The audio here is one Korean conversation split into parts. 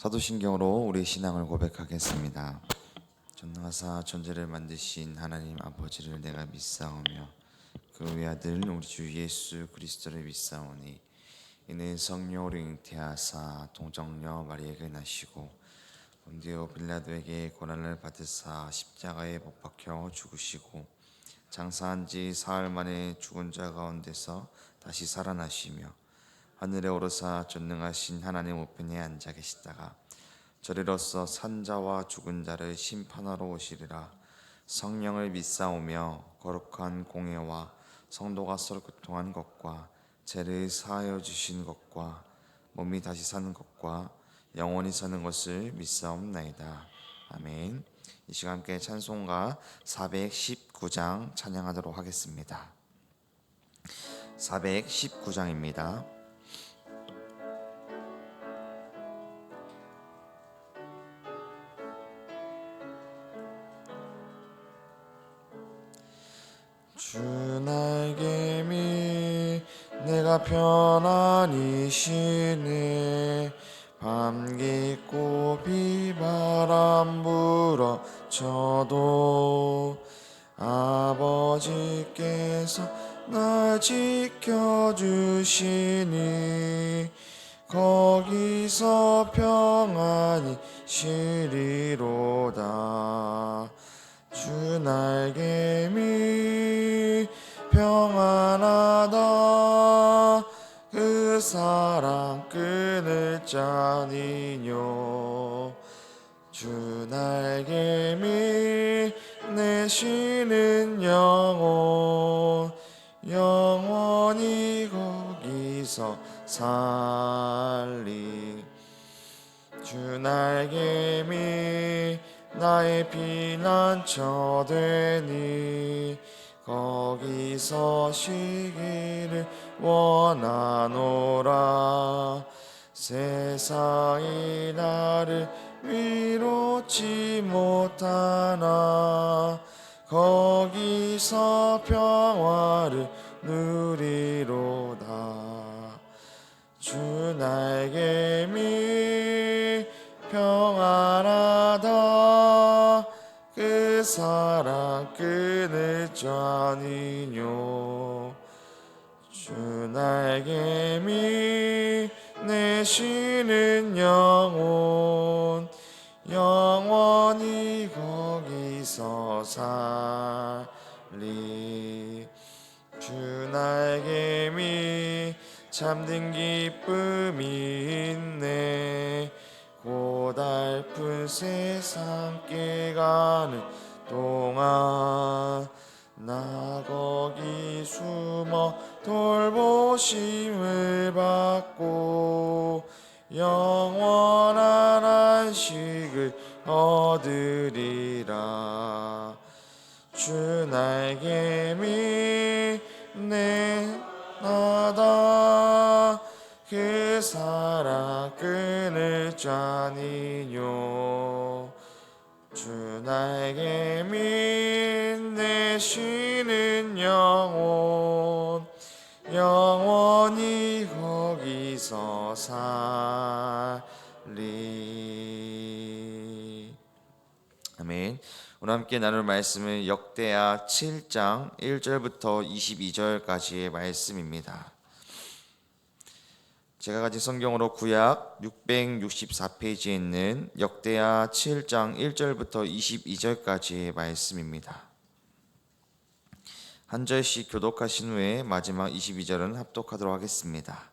사도신경으로 우리 신앙을 고백하겠습니다. 전능하사 존재를 만드신 하나님 아버지를 내가 믿사오며 그 외아들 우리 주 예수 그리스도를 믿사오니 이는 성령으로 잉태하사 동정녀 마리아에게 나시고 본디오 빌라도에게 고난을 받으사 십자가에 못 박혀 죽으시고 장사한 지 사흘 만에 죽은 자 가운데서 다시 살아나시며 하늘에 오르사 전능하신 하나님 우편에 앉아 계시다가 저리로서 산자와 죽은 자를 심판하러 오시리라. 성령을 믿사오며 거룩한 공예와 성도가 서로 교통한 것과 죄를 사하여 주신 것과 몸이 다시 사는 것과 영원히 사는 것을 믿사옵나이다. 아멘. 이 시간 함께 찬송가 419장 찬양하도록 하겠습니다. 419장입니다. 주 날개 미 내가 편안히 쉬네. 밤 깊고 비바람 불어 쳐도 아버지께서 날 지켜주시니 거기서 평안히 쉬리로다. 주 날개 미 평안하다. 그 사랑 끊을 자니뇨. 주 날개 미 내 쉬는 영혼 영원히 거기서 살리. 주 날개 미 나의 피난처 되니 거기서 쉬기를 원하노라. 세상이 나를 위로치 못하나 거기서 평화를 누리로다. 주 날개 미 평안하다. 그 사랑 끊을 자니뇨. 주 날개 미 내 쉬는 영혼 영원히 거기서 살리. 주 날개 미 잠든 기쁨이 있네. 고달픈 세상 깨가는 동안 나 거기 숨어 돌보심을 받고 영원한 안식을 얻으리라. 주 날개 미 내 나다. 그 사랑 끊을 자니뇨. 주 날개 미 내 쉬는 영혼 영원히 거기서 살리. 아멘. 오늘 함께 나눌 말씀은 역대하 7장 1절부터 22절까지의 말씀입니다. 제가 가진 성경으로 구약 664페이지에 있는 역대하 7장 1절부터 22절까지의 말씀입니다. 한 절씩 교독하신 후에 마지막 22절은 합독하도록 하겠습니다.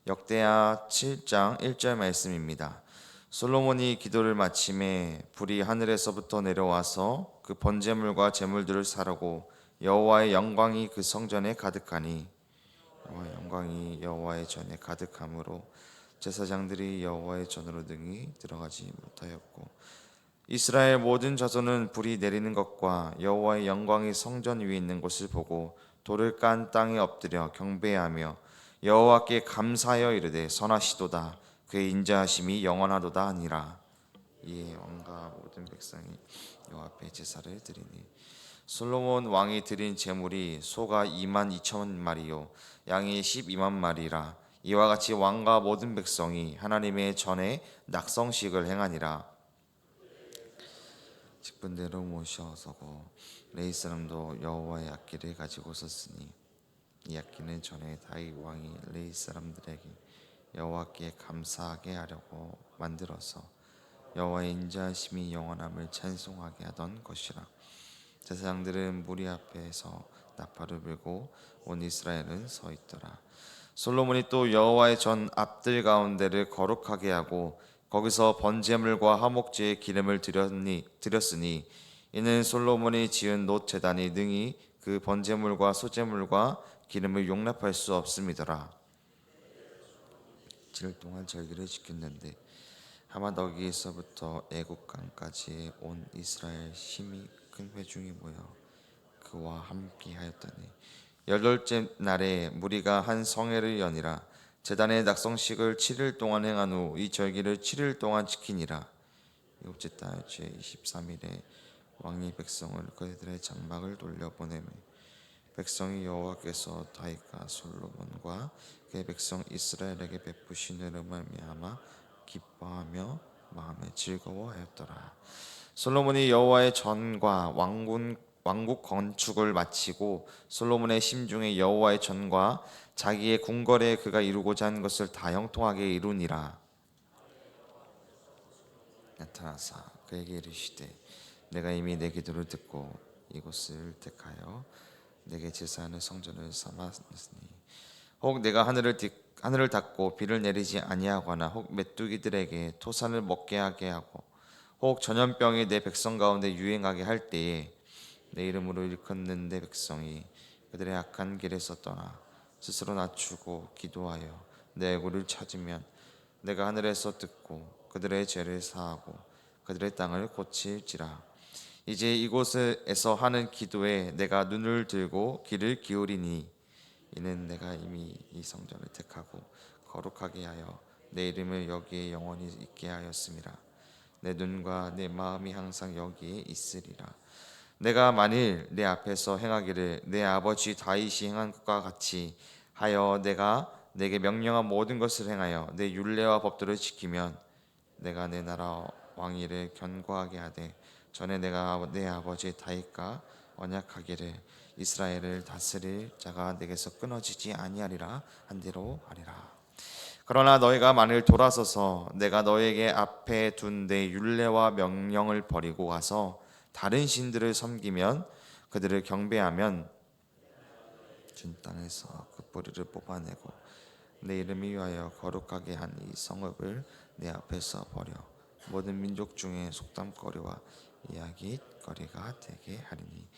역대하 7장 1절 말씀입니다. 솔로몬이 기도를 마침에 불이 하늘에서부터 내려와서 그 번제물과 제물들을 사르고 여호와의 영광이 그 성전에 가득하니 영광이 여호와의 전에 가득함으로 제사장들이 여호와의 전으로 등이 들어가지 못하였고 이스라엘 모든 자손은 불이 내리는 것과 여호와의 영광이 성전 위에 있는 것을 보고 돌을 깐 땅에 엎드려 경배하며 여호와께 감사하여 이르되 선하시도다. 그의 인자하심이 영원하도다 하니라. 이에 왕과 모든 백성이 여호와 앞에 제사를 드리니 솔로몬 왕이 드린 제물이 소가 22,000마리요 양이 12만 마리라. 이와 같이 왕과 모든 백성이 하나님의 전에 낙성식을 행하니라. 직분대로 모셔서고 레위 사람도 여호와의 악기를 가지고 섰으니 이 악기는 전에 다윗 왕이 레위 사람들에게 여호와께 감사하게 하려고 만들어서 여호와의 인자하심이 영원함을 찬송하게 하던 것이라. 제사장들은 무리 앞에서 나팔을 불고 온 이스라엘은 서 있더라. 솔로몬이 또 여호와의 전 앞들 가운데를 거룩하게 하고 거기서 번제물과 화목제의 기름을 드렸으니 이는 솔로몬이 지은 놋 제단이 능히 그 번제물과 소제물과 기름을 용납할 수 없음이더라. 7일 동안 절기를 지켰는데 하마더기에서부터 애굽강까지 온 이스라엘 심히 큰 회중이 모여 그와 함께 하였더니 8째 날에 무리가 한 성회를 여니라. 제단의 낙성식을 7일 동안 행한 후 이 절기를 7일 동안 지키니라. 7째 달 제23일에 왕이 백성을 그들의 장막을 돌려보내매 백성이 여호와께서 다윗과 솔로몬과 그의 백성 이스라엘에게 베푸신 은혜로 말미암아 기뻐하며 마음에 즐거워하였더라. 솔로몬이 여호와의 전과 왕국 건축을 마치고 솔로몬의 심중에 여호와의 전과 자기의 궁궐에 그가 이루고자 한 것을 다 형통하게 이루니라. 나타나사 그에게 이르시되 내가 이미 내 기도를 듣고 이곳을 택하여 내게 제사하는 성전을 삼았으니 혹 내가 하늘을 닫고 비를 내리지 아니하거나 혹 메뚜기들에게 토산을 먹게 하게 하고 혹 전염병이 내 백성 가운데 유행하게 할 때에 내 이름으로 일컫는 내 백성이 그들의 악한 길에서 떠나 스스로 낮추고 기도하여 내 얼굴을 찾으면 내가 하늘에서 듣고 그들의 죄를 사하고 그들의 땅을 고칠지라. 이제 이곳에서 하는 기도에 내가 눈을 들고 귀를 기울이니 이는 내가 이미 이 성전을 택하고 거룩하게 하여 내 이름을 여기에 영원히 있게 하였음이라. 내 눈과 내 마음이 항상 여기에 있으리라. 내가 만일 내 앞에서 행하기를 내 아버지 다윗이 행한 것과 같이 하여 내가 내게 명령한 모든 것을 행하여 내 율례와 법도를 지키면 내가 내 나라 왕위를 견고하게 하되 전에 내가 내 아버지 다윗과 언약하기를 이스라엘을 다스릴 자가 내게서 끊어지지 아니하리라 한대로 하리라. 그러나 너희가 만일 돌아서서 내가 너에게 앞에 둔 내 율례와 명령을 버리고 가서 다른 신들을 섬기면 그들을 경배하면 준 땅에서 그 뿌리를 뽑아내고 내 이름을 위하여 거룩하게 한 이 성읍을 내 앞에서 버려 모든 민족 중에 속담거리와 이야기거리가 되게 하리니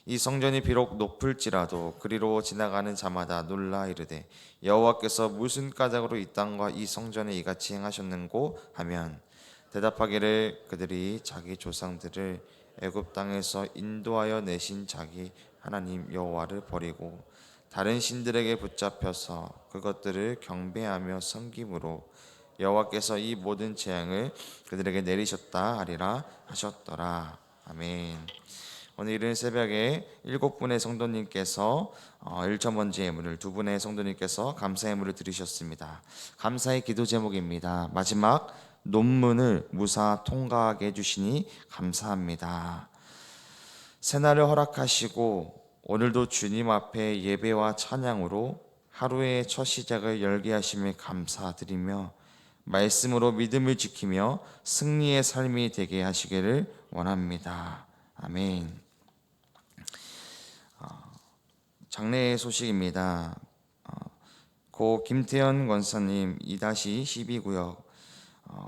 이 성전이 비록 높을지라도 그리로 지나가는 자마다 놀라 이르되 여호와께서 무슨 까닭으로 이 땅과 이 성전에 이같이 행하셨는고 하면 대답하기를 그들이 자기 조상들을 애굽 땅에서 인도하여 내신 자기 하나님 여호와를 버리고 다른 신들에게 붙잡혀서 그것들을 경배하며 섬김으로 여호와께서 이 모든 재앙을 그들에게 내리셨다 하리라 하셨더라. 아멘. 오늘 이른 새벽에 7분의 성도님께서 1천 번째 예물을 2분의 성도님께서 감사 예물을 드리셨습니다. 감사의 기도 제목입니다. 마지막 논문을 무사 통과하게 해주시니 감사합니다. 새날을 허락하시고 오늘도 주님 앞에 예배와 찬양으로 하루의 첫 시작을 열게 하심을 감사드리며 말씀으로 믿음을 지키며 승리의 삶이 되게 하시기를 원합니다. 아멘. 장례 소식입니다. 고 김태현 권사님 2-12구역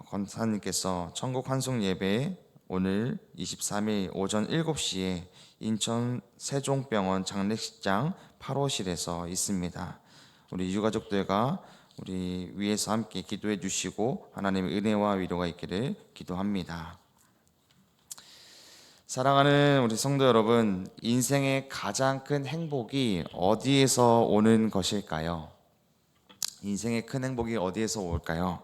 권사님께서 천국 환송 예배 오늘 23일 오전 7시에 인천 세종병원 장례식장 8호실에서 있습니다. 우리 유가족들과 우리 위에서 함께 기도해 주시고 하나님의 은혜와 위로가 있기를 기도합니다. 사랑하는 우리 성도 여러분, 인생의 가장 큰 행복이 어디에서 오는 것일까요? 인생의 큰 행복이 어디에서 올까요?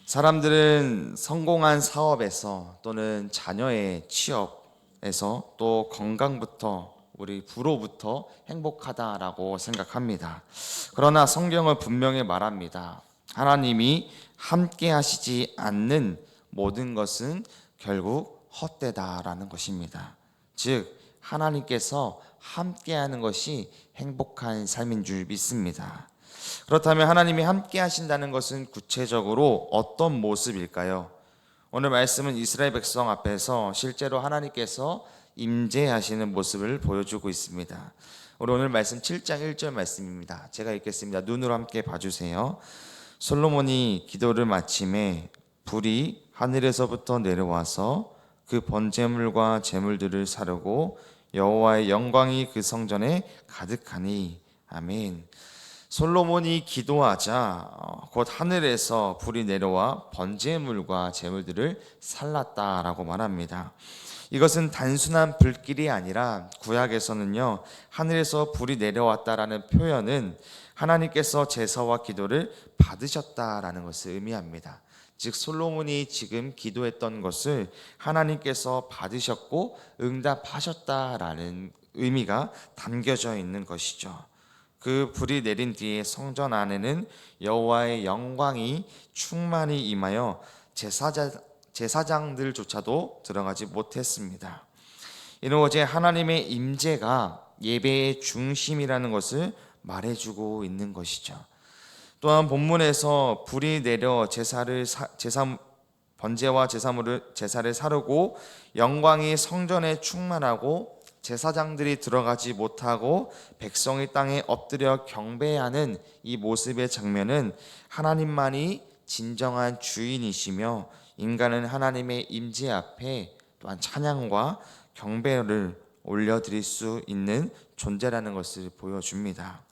사람들은 성공한 사업에서 또는 자녀의 취업에서 또 건강부터 우리 부로부터 행복하다라고 생각합니다. 그러나 성경은 분명히 말합니다. 하나님이 함께 하시지 않는 모든 것은 결국 헛되다라는 것입니다. 즉 하나님께서 함께하는 것이 행복한 삶인 줄 믿습니다. 그렇다면 하나님이 함께 하신다는 것은 구체적으로 어떤 모습일까요? 오늘 말씀은 이스라엘 백성 앞에서 실제로 하나님께서 임재하시는 모습을 보여주고 있습니다. 우리 오늘 말씀 7장 1절 말씀입니다. 제가 읽겠습니다. 눈으로 함께 봐주세요. 솔로몬이 기도를 마침에 불이 하늘에서부터 내려와서 그 번제물과 제물들을 사르고 여호와의 영광이 그 성전에 가득하니. 아멘. 솔로몬이 기도하자 곧 하늘에서 불이 내려와 번제물과 제물들을 살랐다라고 말합니다. 이것은 단순한 불길이 아니라 구약에서는요, 하늘에서 불이 내려왔다라는 표현은 하나님께서 제사와 기도를 받으셨다라는 것을 의미합니다. 즉 솔로몬이 지금 기도했던 것을 하나님께서 받으셨고 응답하셨다라는 의미가 담겨져 있는 것이죠. 그 불이 내린 뒤에 성전 안에는 여호와의 영광이 충만히 임하여 제사장들조차도 들어가지 못했습니다. 이는 어제 하나님의 임재가 예배의 중심이라는 것을 말해주고 있는 것이죠. 또한 본문에서 불이 내려 번제와 제사를 사르고 영광이 성전에 충만하고 제사장들이 들어가지 못하고 백성이 땅에 엎드려 경배하는 이 모습의 장면은 하나님만이 진정한 주인이시며 인간은 하나님의 임재 앞에 또한 찬양과 경배를 올려드릴 수 있는 존재라는 것을 보여줍니다.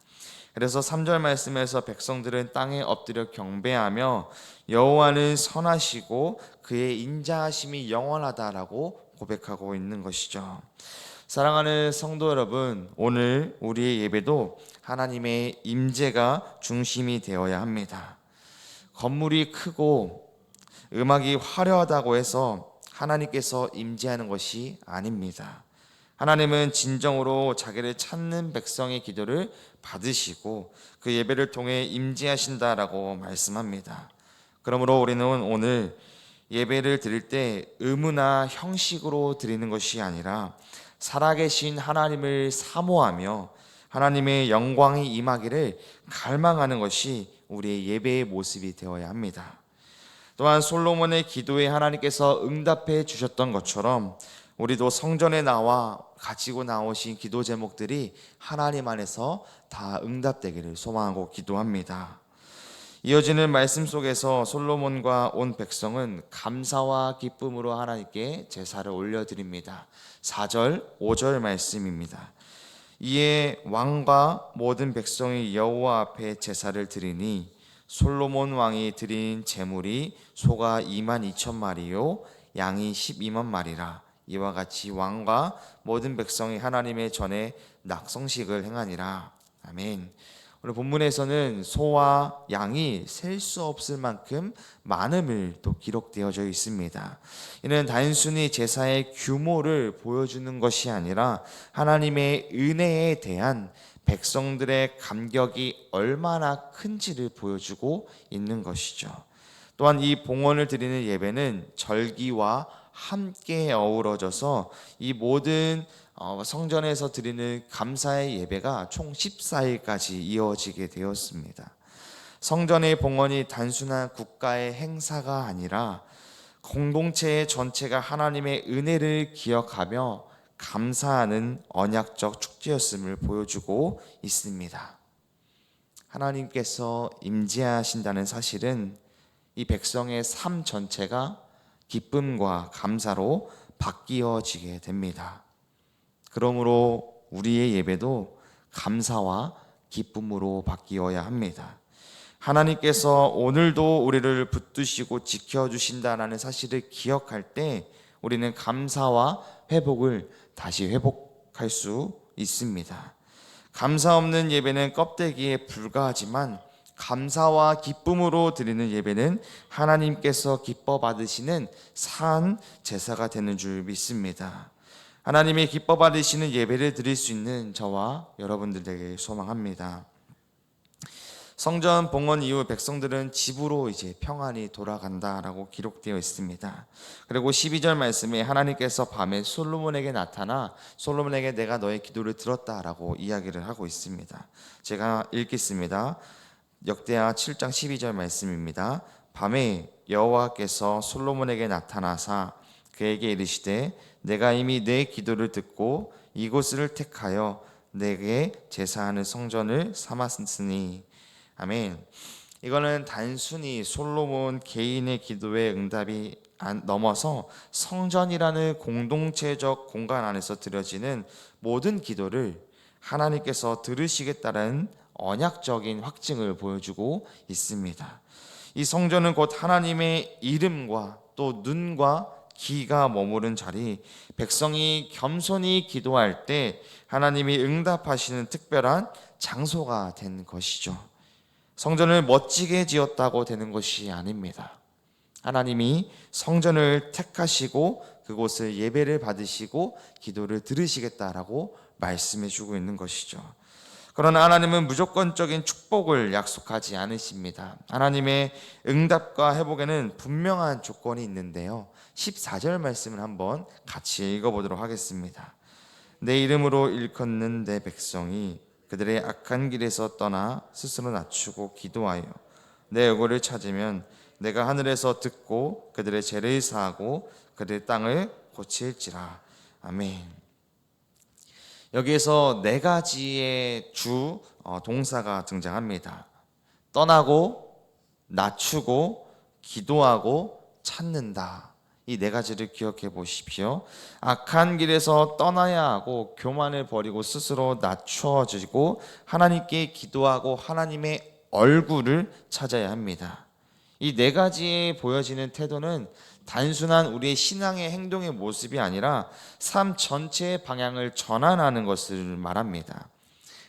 그래서 3절 말씀에서 백성들은 땅에 엎드려 경배하며 여호와는 선하시고 그의 인자하심이 영원하다라고 고백하고 있는 것이죠. 사랑하는 성도 여러분, 오늘 우리의 예배도 하나님의 임재가 중심이 되어야 합니다. 건물이 크고 음악이 화려하다고 해서 하나님께서 임재하는 것이 아닙니다. 하나님은 진정으로 자기를 찾는 백성의 기도를 받으시고 그 예배를 통해 임재하신다라고 말씀합니다. 그러므로 우리는 오늘 예배를 드릴 때 의무나 형식으로 드리는 것이 아니라 살아계신 하나님을 사모하며 하나님의 영광이 임하기를 갈망하는 것이 우리의 예배의 모습이 되어야 합니다. 또한 솔로몬의 기도에 하나님께서 응답해 주셨던 것처럼 우리도 성전에 나와 가지고 나오신 기도 제목들이 하나님 안에서 다 응답되기를 소망하고 기도합니다. 이어지는 말씀 속에서 솔로몬과 온 백성은 감사와 기쁨으로 하나님께 제사를 올려드립니다. 4절, 5절 말씀입니다. 이에 왕과 모든 백성이 여호와 앞에 제사를 드리니 솔로몬 왕이 드린 제물이 소가 22,000마리요 양이 12만 마리라. 이와 같이 왕과 모든 백성이 하나님의 전에 낙성식을 행하니라. 아멘. 오늘 본문에서는 소와 양이 셀 수 없을 만큼 많음을 또 기록되어져 있습니다. 이는 단순히 제사의 규모를 보여주는 것이 아니라 하나님의 은혜에 대한 백성들의 감격이 얼마나 큰지를 보여주고 있는 것이죠. 또한 이 봉헌을 드리는 예배는 절기와 함께 어우러져서 이 모든 성전에서 드리는 감사의 예배가 총 14일까지 이어지게 되었습니다. 성전의 봉헌이 단순한 국가의 행사가 아니라 공동체 전체가 하나님의 은혜를 기억하며 감사하는 언약적 축제였음을 보여주고 있습니다. 하나님께서 임재하신다는 사실은 이 백성의 삶 전체가 기쁨과 감사로 바뀌어지게 됩니다. 그러므로 우리의 예배도 감사와 기쁨으로 바뀌어야 합니다. 하나님께서 오늘도 우리를 붙드시고 지켜주신다는 사실을 기억할 때 우리는 감사와 회복을 다시 회복할 수 있습니다. 감사 없는 예배는 껍데기에 불과하지만 감사와 기쁨으로 드리는 예배는 하나님께서 기뻐 받으시는 산 제사가 되는 줄 믿습니다. 하나님이 기뻐 받으시는 예배를 드릴 수 있는 저와 여러분들에게 소망합니다. 성전 봉헌 이후 백성들은 집으로 이제 평안히 돌아간다라고 기록되어 있습니다. 그리고 12절 말씀에 하나님께서 밤에 솔로몬에게 나타나 솔로몬에게 내가 너의 기도를 들었다라고 이야기를 하고 있습니다. 제가 읽겠습니다. 역대하 7장 12절 말씀입니다. 밤에 여호와께서 솔로몬에게 나타나사 그에게 이르시되 내가 이미 내 기도를 듣고 이곳을 택하여 내게 제사하는 성전을 삼았으니. 아멘. 이거는 단순히 솔로몬 개인의 기도의 응답이 넘어서 성전이라는 공동체적 공간 안에서 드려지는 모든 기도를 하나님께서 들으시겠다는 언약적인 확증을 보여주고 있습니다. 이 성전은 곧 하나님의 이름과 또 눈과 귀가 머무른 자리, 백성이 겸손히 기도할 때 하나님이 응답하시는 특별한 장소가 된 것이죠. 성전을 멋지게 지었다고 되는 것이 아닙니다. 하나님이 성전을 택하시고 그곳을 예배를 받으시고 기도를 들으시겠다라고 말씀해 주고 있는 것이죠. 그러나 하나님은 무조건적인 축복을 약속하지 않으십니다. 하나님의 응답과 회복에는 분명한 조건이 있는데요. 14절 말씀을 한번 같이 읽어보도록 하겠습니다. 내 이름으로 일컫는 내 백성이 그들의 악한 길에서 떠나 스스로 낮추고 기도하여 내 얼굴을 찾으면 내가 하늘에서 듣고 그들의 죄를 사하고 그들의 땅을 고칠지라. 아멘. 여기에서 네 가지의 주 동사가 등장합니다. 떠나고, 낮추고, 기도하고, 찾는다. 이 네 가지를 기억해 보십시오. 악한 길에서 떠나야 하고 교만을 버리고 스스로 낮춰지고 하나님께 기도하고 하나님의 얼굴을 찾아야 합니다. 이 네 가지에 보여지는 태도는 단순한 우리의 신앙의 행동의 모습이 아니라 삶 전체의 방향을 전환하는 것을 말합니다.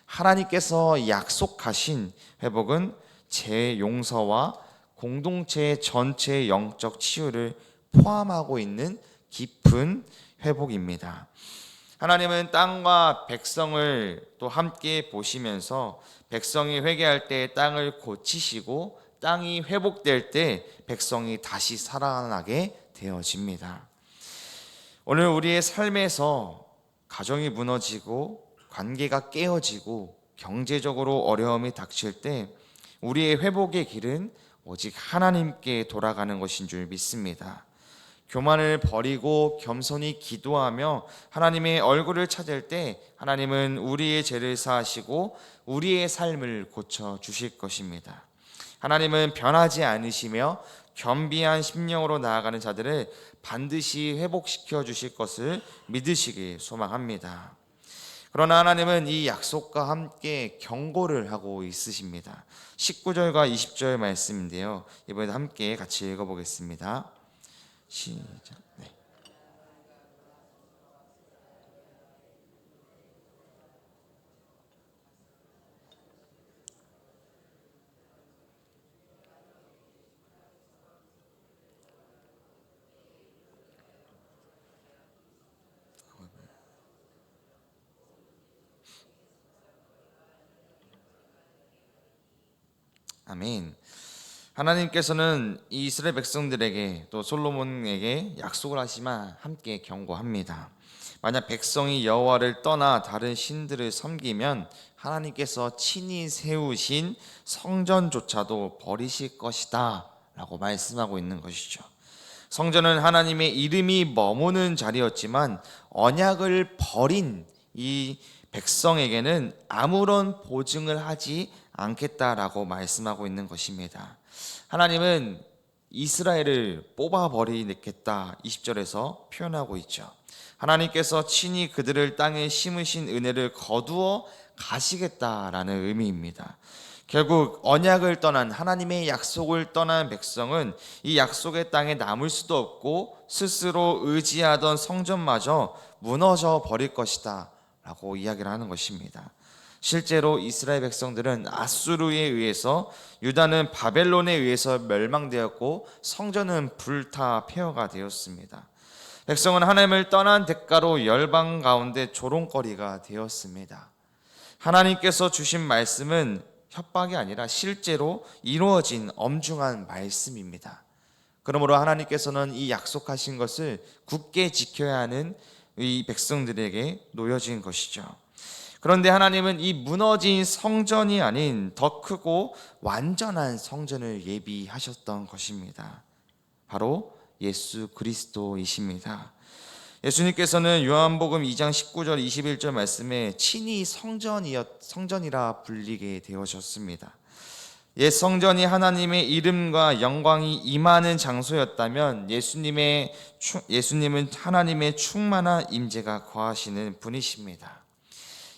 하나님께서 약속하신 회복은 제 용서와 공동체 전체의 영적 치유를 포함하고 있는 깊은 회복입니다. 하나님은 땅과 백성을 또 함께 보시면서 백성이 회개할 때 땅을 고치시고 땅이 회복될 때 백성이 다시 살아나게 되어집니다. 오늘 우리의 삶에서 가정이 무너지고 관계가 깨어지고 경제적으로 어려움이 닥칠 때 우리의 회복의 길은 오직 하나님께 돌아가는 것인 줄 믿습니다. 교만을 버리고 겸손히 기도하며 하나님의 얼굴을 찾을 때 하나님은 우리의 죄를 사하시고 우리의 삶을 고쳐 주실 것입니다. 하나님은 변하지 않으시며 겸비한 심령으로 나아가는 자들을 반드시 회복시켜 주실 것을 믿으시길 소망합니다. 그러나 하나님은 이 약속과 함께 경고를 하고 있으십니다. 19절과 20절 말씀인데요. 이번에 함께 같이 읽어보겠습니다. 시작. 네. 아멘. 하나님께서는 이스라엘 백성들에게 또 솔로몬에게 약속을 하시지만 함께 경고합니다. 만약 백성이 여호와를 떠나 다른 신들을 섬기면 하나님께서 친히 세우신 성전조차도 버리실 것이다 라고 말씀하고 있는 것이죠. 성전은 하나님의 이름이 머무는 자리였지만 언약을 버린 이 백성에게는 아무런 보증을 하지 않겠다라고 말씀하고 있는 것입니다. 하나님은 이스라엘을 뽑아버리겠다 20절에서 표현하고 있죠. 하나님께서 친히 그들을 땅에 심으신 은혜를 거두어 가시겠다라는 의미입니다. 결국 언약을 떠난 하나님의 약속을 떠난 백성은 이 약속의 땅에 남을 수도 없고 스스로 의지하던 성전마저 무너져 버릴 것이다 라고 이야기를 하는 것입니다. 실제로 이스라엘 백성들은 아수르에 의해서, 유다는 바벨론에 의해서 멸망되었고 성전은 불타 폐허가 되었습니다. 백성은 하나님을 떠난 대가로 열방 가운데 조롱거리가 되었습니다. 하나님께서 주신 말씀은 협박이 아니라 실제로 이루어진 엄중한 말씀입니다. 그러므로 하나님께서는 이 약속하신 것을 굳게 지켜야 하는 이 백성들에게 놓여진 것이죠. 그런데 하나님은 이 무너진 성전이 아닌 더 크고 완전한 성전을 예비하셨던 것입니다. 바로 예수 그리스도이십니다. 예수님께서는 요한복음 2장 19절 21절 말씀에 친히 성전이라 불리게 되어졌습니다. 옛 성전이 하나님의 이름과 영광이 임하는 장소였다면 예수님은 하나님의 충만한 임재가 거하시는 분이십니다.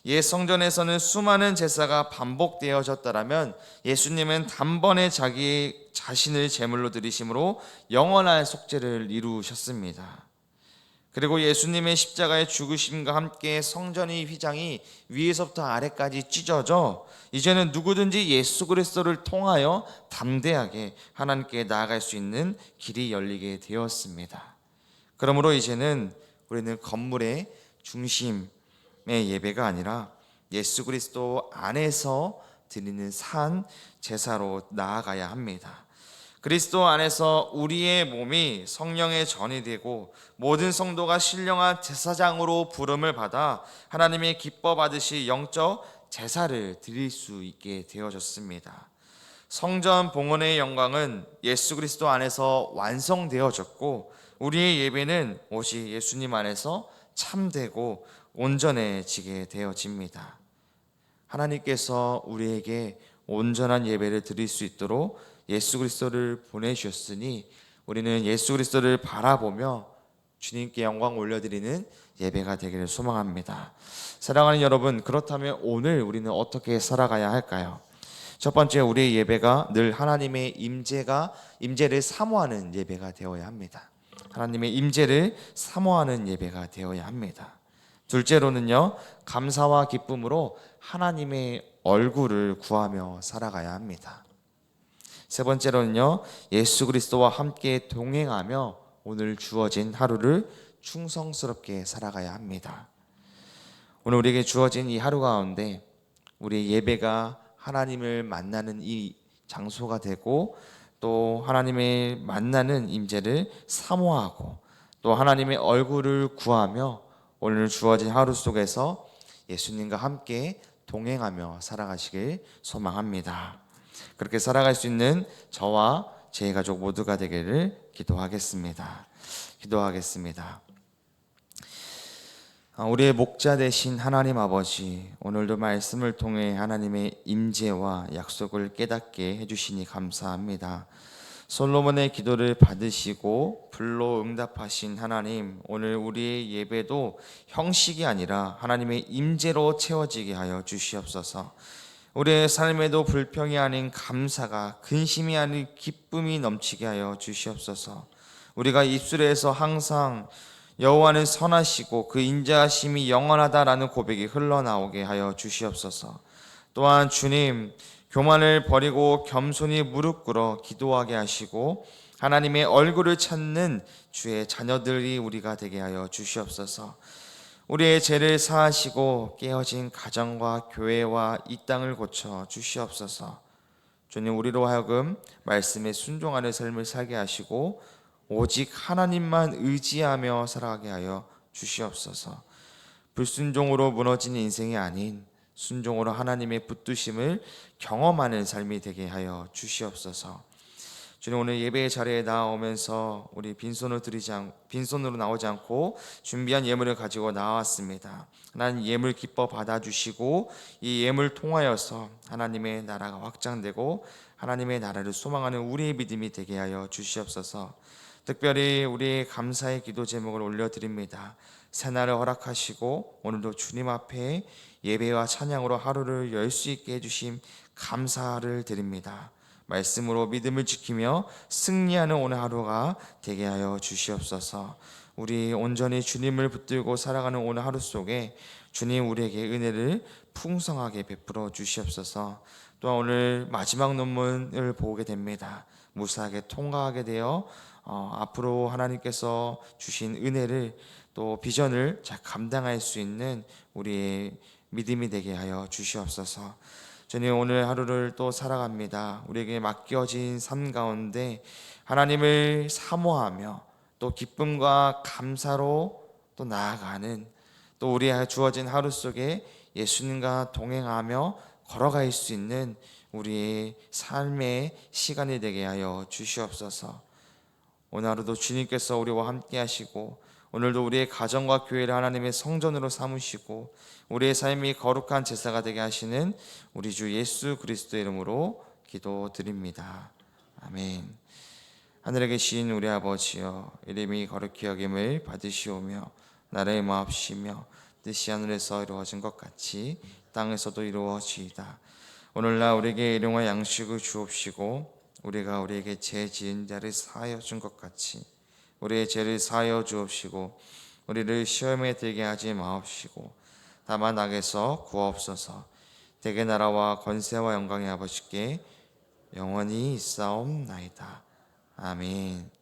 옛 성전에서는 수많은 제사가 반복되어졌다면 예수님은 단번에 자기 자신을 제물로 드리심으로 영원한 속죄를 이루셨습니다. 그리고 예수님의 십자가의 죽으심과 함께 성전의 휘장이 위에서부터 아래까지 찢어져 이제는 누구든지 예수 그리스도를 통하여 담대하게 하나님께 나아갈 수 있는 길이 열리게 되었습니다. 그러므로 이제는 우리는 건물의 중심의 예배가 아니라 예수 그리스도 안에서 드리는 산 제사로 나아가야 합니다. 그리스도 안에서 우리의 몸이 성령의 전이 되고 모든 성도가 신령한 제사장으로 부름을 받아 하나님의 기뻐 받으시 영적 제사를 드릴 수 있게 되어졌습니다. 성전 봉헌의 영광은 예수 그리스도 안에서 완성되어졌고 우리의 예배는 오직 예수님 안에서 참되고 온전해지게 되어집니다. 하나님께서 우리에게 온전한 예배를 드릴 수 있도록 예수 그리스도를 보내주셨으니 우리는 예수 그리스도를 바라보며 주님께 영광 올려드리는 예배가 되기를 소망합니다. 사랑하는 여러분, 그렇다면 오늘 우리는 어떻게 살아가야 할까요? 첫 번째, 우리의 예배가 늘 하나님의 임재를 사모하는 예배가 되어야 합니다. 하나님의 임재를 사모하는 예배가 되어야 합니다. 둘째로는요, 감사와 기쁨으로 하나님의 얼굴을 구하며 살아가야 합니다. 세 번째로는요, 예수 그리스도와 함께 동행하며 오늘 주어진 하루를 충성스럽게 살아가야 합니다. 오늘 우리에게 주어진 이 하루 가운데 우리의 예배가 하나님을 만나는 이 장소가 되고 또 하나님의 만나는 임재를 사모하고 또 하나님의 얼굴을 구하며 오늘 주어진 하루 속에서 예수님과 함께 동행하며 살아가시길 소망합니다. 그렇게 살아갈 수 있는 저와 제 가족 모두가 되기를 기도하겠습니다. 우리의 목자 되신 하나님 아버지, 오늘도 말씀을 통해 하나님의 임재와 약속을 깨닫게 해주시니 감사합니다. 솔로몬의 기도를 받으시고 불로 응답하신 하나님, 오늘 우리의 예배도 형식이 아니라 하나님의 임재로 채워지게 하여 주시옵소서. 우리의 삶에도 불평이 아닌 감사가, 근심이 아닌 기쁨이 넘치게 하여 주시옵소서. 우리가 입술에서 항상 여호와는 선하시고 그 인자하심이 영원하다라는 고백이 흘러나오게 하여 주시옵소서. 또한 주님, 교만을 버리고 겸손히 무릎 꿇어 기도하게 하시고 하나님의 얼굴을 찾는 주의 자녀들이 우리가 되게 하여 주시옵소서. 우리의 죄를 사하시고 깨어진 가정과 교회와 이 땅을 고쳐 주시옵소서. 주님, 우리로 하여금 말씀에 순종하는 삶을 살게 하시고 오직 하나님만 의지하며 살아가게 하여 주시옵소서. 불순종으로 무너진 인생이 아닌 순종으로 하나님의 붙드심을 경험하는 삶이 되게 하여 주시옵소서. 주님, 오늘 예배의 자리에 나오면서 우리 빈손으로 나오지 않고 준비한 예물을 가지고 나왔습니다. 하나님, 예물 기뻐 받아주시고 이 예물 통하여서 하나님의 나라가 확장되고 하나님의 나라를 소망하는 우리의 믿음이 되게 하여 주시옵소서. 특별히 우리의 감사의 기도 제목을 올려드립니다. 새날을 허락하시고 오늘도 주님 앞에 예배와 찬양으로 하루를 열 수 있게 해주심 감사를 드립니다. 말씀으로 믿음을 지키며 승리하는 오늘 하루가 되게 하여 주시옵소서. 우리 온전히 주님을 붙들고 살아가는 오늘 하루 속에 주님 우리에게 은혜를 풍성하게 베풀어 주시옵소서. 또한 오늘 마지막 논문을 보게 됩니다. 무사하게 통과하게 되어 앞으로 하나님께서 주신 은혜를 또 비전을 잘 감당할 수 있는 우리의 믿음이 되게 하여 주시옵소서. 주님, 오늘 하루를 또 살아갑니다. 우리에게 맡겨진 삶 가운데 하나님을 사모하며 또 기쁨과 감사로 또 나아가는, 또 우리에게 주어진 하루 속에 예수님과 동행하며 걸어갈 수 있는 우리의 삶의 시간이 되게 하여 주시옵소서. 오늘 하루도 주님께서 우리와 함께 하시고, 오늘도 우리의 가정과 교회를 하나님의 성전으로 삼으시고 우리의 삶이 거룩한 제사가 되게 하시는 우리 주 예수 그리스도의 이름으로 기도드립니다. 아멘. 하늘에 계신 우리 아버지여, 이름이 거룩히 여김을 받으시오며 나라의 마옵시며 뜻이 하늘에서 이루어진 것 같이 땅에서도 이루어지이다. 오늘날 우리에게 일용할 양식을 주옵시고, 우리가 우리에게 죄 지은 자를 사하여 준 것 같이 우리의 죄를 사하여 주옵시고, 우리를 시험에 들게 하지 마옵시고 다만 악에서 구하옵소서. 대개 나라와 권세와 영광의 아버지께 영원히 있사옵나이다. 아멘.